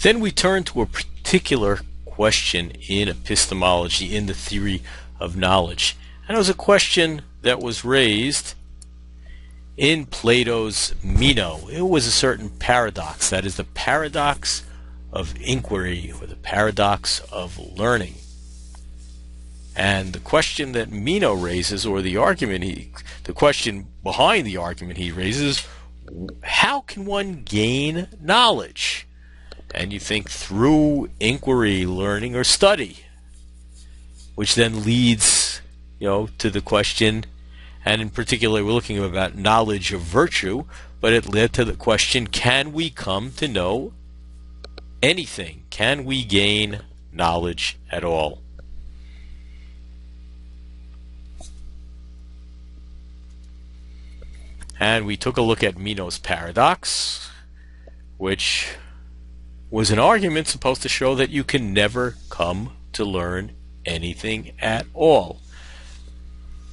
Then we turn to a particular question in epistemology, in the theory of knowledge. And it was a question that was raised in Plato's Meno. It was a certain paradox, that is the paradox of inquiry, or the paradox of learning. And the question that Meno raises, or the question behind the argument he raises, how can one gain knowledge? And you think through inquiry, learning, or study, which then leads, to the question, and in particular we're looking about knowledge of virtue, but it led to the question, can we come to know anything? Can we gain knowledge at all? And we took a look at Meno's paradox, which was an argument supposed to show that you can never come to learn anything at all.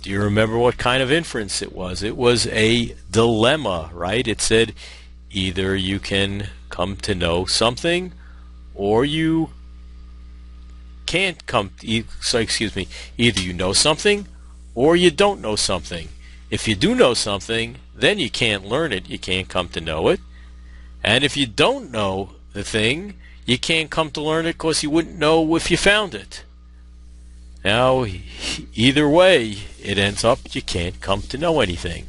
Do you remember what kind of inference it was? It was a dilemma, right? It said either you can come to know something or you can't either you know something or you don't know something. If you do know something, then you can't learn it, you can't come to know it. And if you don't know the thing, you can't come to learn it because you wouldn't know if you found it. Now, either way, it ends up you can't come to know anything.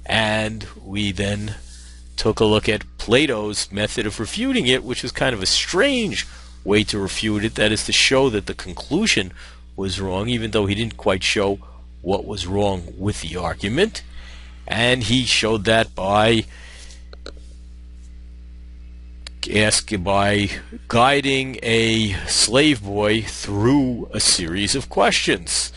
And we then took a look at Plato's method of refuting it, which was kind of a strange way to refute it, that is to show that the conclusion was wrong, even though he didn't quite show what was wrong with the argument. And he showed that by guiding a slave boy through a series of questions,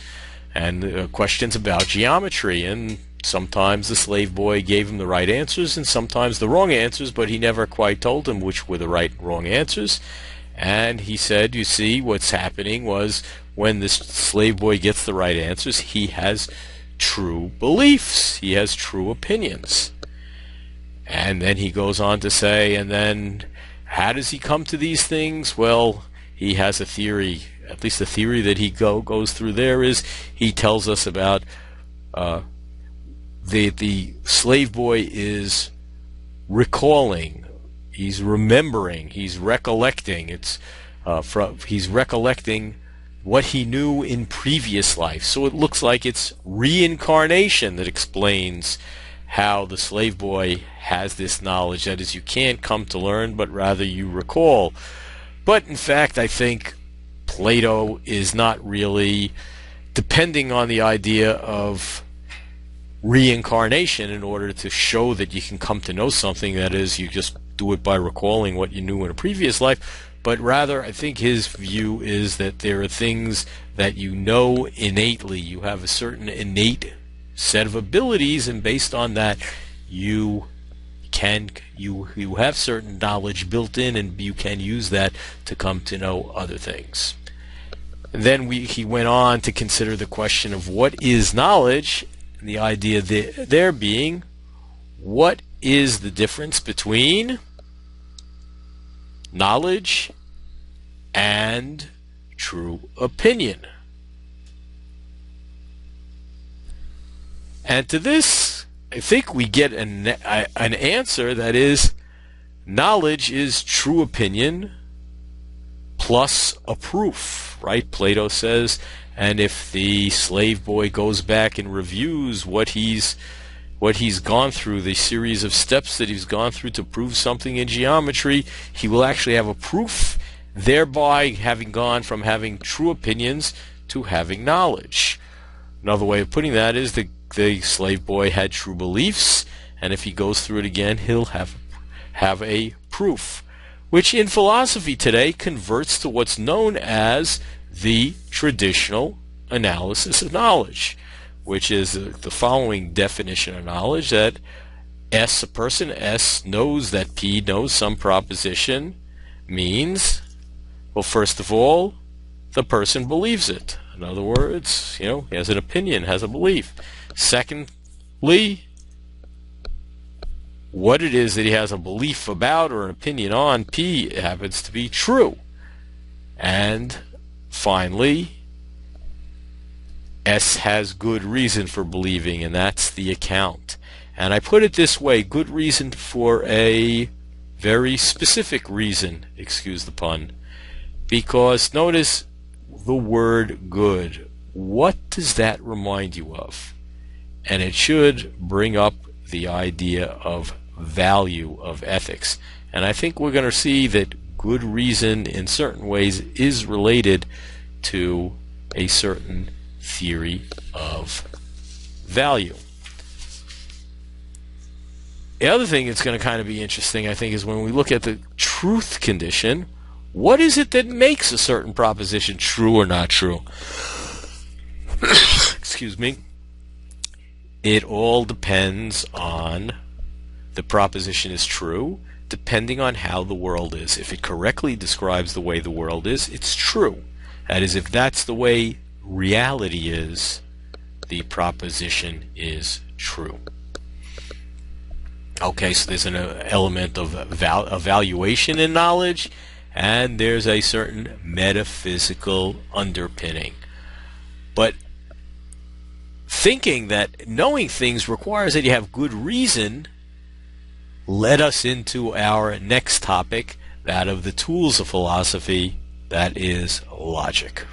and questions about geometry, and sometimes the slave boy gave him the right answers and sometimes the wrong answers, but he never quite told him which were the right and wrong answers. And he said, you see, what's happening was when this slave boy gets the right answers, he has true beliefs, he has true opinions. And then he goes on to say, and then how does he come to these things? Well, he has a theory, at least the theory that he goes through there is, he tells us about the slave boy is recalling, he's remembering, he's recollecting. He's recollecting what he knew in previous life. So it looks like it's reincarnation that explains how the slave boy has this knowledge. That is, you can't come to learn, but rather you recall. But in fact, I think Plato is not really depending on the idea of reincarnation in order to show that you can come to know something. That is, you just do it by recalling what you knew in a previous life. But rather, I think his view is that there are things that you know innately. You have a certain innate set of abilities, and based on that, you have certain knowledge built in, and you can use that to come to know other things. And then he went on to consider the question of what is knowledge, and the idea there being, what is the difference between knowledge and true opinion? And to this, I think we get an answer that is, knowledge is true opinion plus a proof, right? Plato says, and if the slave boy goes back and reviews what he's gone through, the series of steps that he's gone through to prove something in geometry, he will actually have a proof, thereby having gone from having true opinions to having knowledge. Another way of putting that is the slave boy had true beliefs, and if he goes through it again, he'll have a proof, which in philosophy today converts to what's known as the traditional analysis of knowledge, which is the following definition of knowledge, that a person S knows that P knows some proposition means, well, first of all, the person believes it. In other words, he has an opinion, has a belief. Secondly, what it is that he has a belief about or an opinion on, P, happens to be true. And finally, S has good reason for believing, and that's the account. And I put it this way, good reason for a very specific reason, excuse the pun, because notice the word good. What does that remind you of? And it should bring up the idea of value, of ethics. And I think we're going to see that good reason in certain ways is related to a certain theory of value. The other thing that's going to kind of be interesting, I think, is when we look at the truth condition, what is it that makes a certain proposition true or not true? Excuse me. It all depends on the proposition is true, depending on how the world is. If it correctly describes the way the world is, it's true. That is, if that's the way reality is, the proposition is true. Okay, so there's an element of evaluation in knowledge, and there's a certain metaphysical underpinning. But thinking that knowing things requires that you have good reason led us into our next topic, that of the tools of philosophy, that is logic.